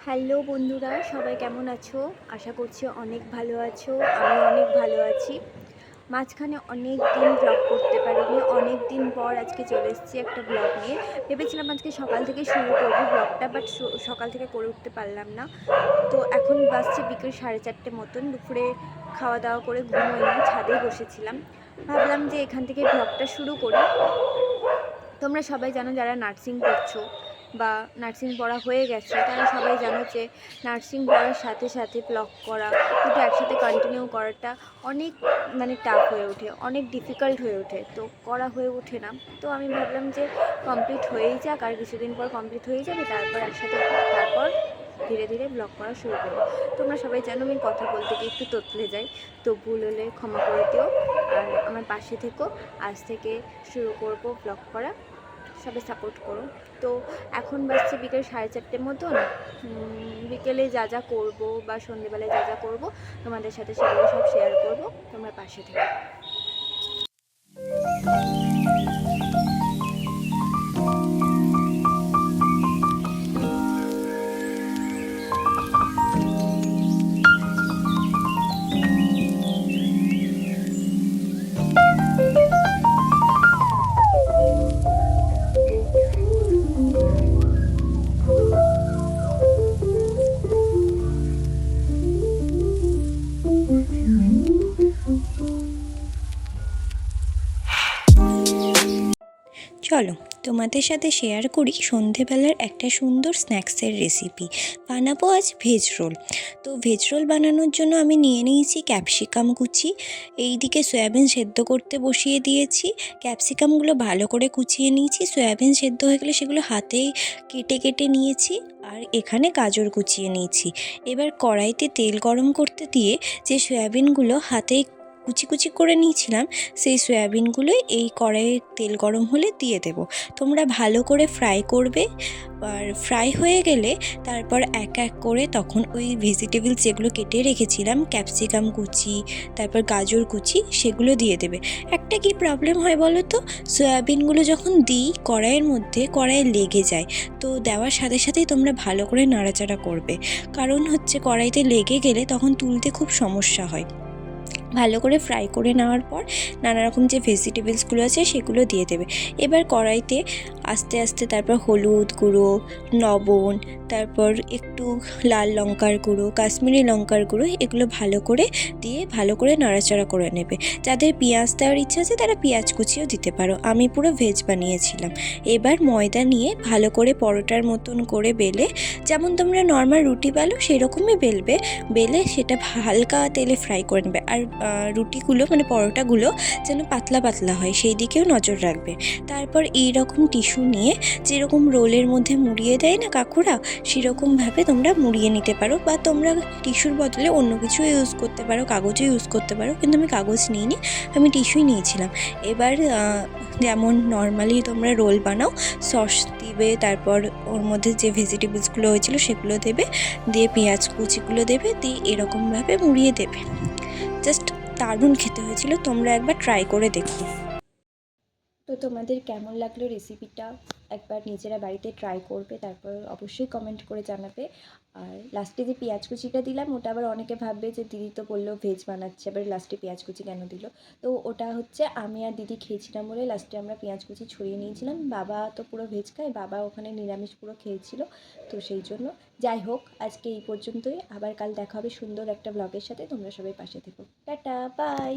Hello বন্ধুরা, সবাই কেমন আছো? আশা করছি অনেক ভালো আছো। আমি অনেক ভালো আছি। মাঝখানে অনেক দিন ব্লগ করতে পারিনি, অনেক দিন পর আজকে চলে এসেছি একটা ব্লগ নিয়ে। ভেবেছিলাম আজকে সকাল থেকে শুরু করবো ব্লগটা, বাট সকাল থেকে করে উঠতে পারলাম না। তো এখন বাজছে বিকেল 4:30 মতন। দুপুরে খাওয়া দাওয়া করে ঘুমোইনি, ছাদে বসেছিলাম। ভাবলাম যে এখান থেকে ব্লগটা শুরু করি। তোমরা সবাই জানো, যারা নার্সিং পড়ছো বা নার্সিং পড়া হয়ে গেছে তারা সবাই জানো যে নার্সিং পড়ার সাথে সাথে ব্লগ করা, দুটো একসাথে কন্টিনিউ করাটা অনেক টাফ হয়ে ওঠে, অনেক ডিফিকাল্ট হয়ে ওঠে, তো করা হয়ে ওঠে না। তো আমি ভাবলাম যে কমপ্লিট হয়েই যাক, আর কিছুদিন পর কমপ্লিট হয়ে যাবে, তারপর ধীরে ধীরে ব্লগ করা শুরু করবো। তোমরা সবাই জানো আমি কথা বলতে গিয়ে একটু তোতলে যাই, তো ভুল হলে ক্ষমা করে দিও। আর আমার পাশে থেকো, আজ থেকে শুরু করব ব্লগ করা, সবাই সাপোর্ট করো। তো এখন বাজছে বিকেল 4:30 মতন। বিকেলে যা যা করবো বা সন্ধেবেলায় যা যা করবো তোমাদের সাথে সেগুলো সব শেয়ার করবো, তোমরা পাশে থেকো। চলো তোমাদের সাথে শেয়ার করি সন্ধেবেলার একটা সুন্দর স্ন্যাক্সের রেসিপি। বানাবো আজ ভেজ রোল। তো ভেজ রোল বানানোর জন্য আমি নিয়ে নিয়েছি ক্যাপসিকাম কুচি, এইদিকে সয়াবিন সেদ্ধ করতে বসিয়ে দিয়েছি। ক্যাপসিকামগুলো ভালো করে কুচিয়ে নিয়েছি, সয়াবিন সেদ্ধ হয়ে গেলে সেগুলো হাতেই কেটে কেটে নিয়েছি, আর এখানে গাজর কুচিয়ে নিয়েছি। এবার কড়াইতে তেল গরম করতে দিয়ে যে সয়াবিনগুলো হাতেই কুচি কুচি করে নিয়েছিলাম সেই সয়াবিনগুলো এই কড়াইয়ে তেল গরম হলে দিয়ে দেব। তোমরা ভালো করে ফ্রাই করবে, আর ফ্রাই হয়ে গেলে তারপর এক এক করে তখন ওই ভেজিটেবলস যেগুলো কেটে রেখেছিলাম, ক্যাপসিকাম কুচি, তারপর গাজর কুচি, সেগুলো দিয়ে দেবে। একটা কি প্রবলেম হয় বলো তো, সয়াবিনগুলো যখন দিই কড়াইয়ের মধ্যে, কড়াইয়ে লেগে যায়। তো দেওয়ার সাথে সাথেই তোমরা ভালো করে নাড়াচাড়া করবে, কারণ হচ্ছে কড়াইতে লেগে গেলে তখন তুলতে খুব সমস্যা হয়। ভালো করে ফ্রাই করে নেওয়ার পর নানা রকম যে ভেজিটেবলসগুলো আছে সেগুলো দিয়ে দেবে। এবার কড়াইতে আস্তে আস্তে তারপর হলুদ গুঁড়ো, লবণ, তারপর একটু লাল লঙ্কার গুঁড়ো, কাশ্মীরি লঙ্কার গুঁড়ো, এগুলো ভালো করে দিয়ে ভালো করে নাড়াচাড়া করে নেবে। যাদের পেঁয়াজ দেওয়ার ইচ্ছা আছে তারা পেঁয়াজ কুচিও দিতে পারো, আমি পুরো ভেজ বানিয়েছিলাম। এবার ময়দা নিয়ে ভালো করে পরোটার মতন করে বেলে, যেমন তোমরা নর্মাল রুটি বেলো সেরকমই বেলবে, বেলে সেটা হালকা তেলে ফ্রাই করে নেবে। আর রুটিগুলো পরোটাগুলো যেন পাতলা পাতলা হয় সেই দিকেও নজর রাখবে। তারপর এইরকম টিস্যু নিয়ে, যেরকম রোলের মধ্যে মুড়িয়ে দেয় না কাকুরা, সেরকমভাবে তোমরা মুড়িয়ে নিতে পারো, বা তোমরা টিস্যুর বদলে অন্য কিছু ইউজ করতে পারো, কাগজও ইউজ করতে পারো, কিন্তু আমি কাগজ নিইনি, আমি টিস্যুই নিয়েছিলাম। এবার যেমন নর্মালি তোমরা রোল বানাও, সস দিবে, তারপর ওর মধ্যে যে ভেজিটেবলসগুলো হয়েছিল সেগুলো দেবে, দিয়ে পেঁয়াজ কুচিগুলো দেবে, দিয়ে এরকমভাবে মুড়িয়ে দেবে। জাস্ট দারুণ খেতে হয়েছিল, তোমরা একবার ট্রাই করে দেখো। তো তোমাদের কেমন লাগলো রেসিপিটা একবার নিজেরা বাড়িতে ট্রাই করবে, তারপর অবশ্যই কমেন্ট করে জানাবে। আর লাস্টে যে পেঁয়াজ কুচিটা দিলাম, ওটা আবার অনেকে ভাববে যে দিদি তো বললো ভেজ বানাচ্ছে, আবার লাস্টে পেঁয়াজ কুচি কেন দিল। তো ওটা হচ্ছে আমি আর দিদি খেয়েছিলাম বলে লাস্টে আমরা পেঁয়াজ কুচি ছড়িয়ে নিয়েছিলাম। বাবা তো পুরো ভেজ খায়, বাবা ওখানে নিরামিষ পুরো খেয়েছিল, তো সেই জন্য। যাই হোক, আজকে এই পর্যন্তই, আবার কাল দেখা হবে সুন্দর একটা ব্লগের সাথে। তোমরা সবাই পাশে থেকো। Tata, by.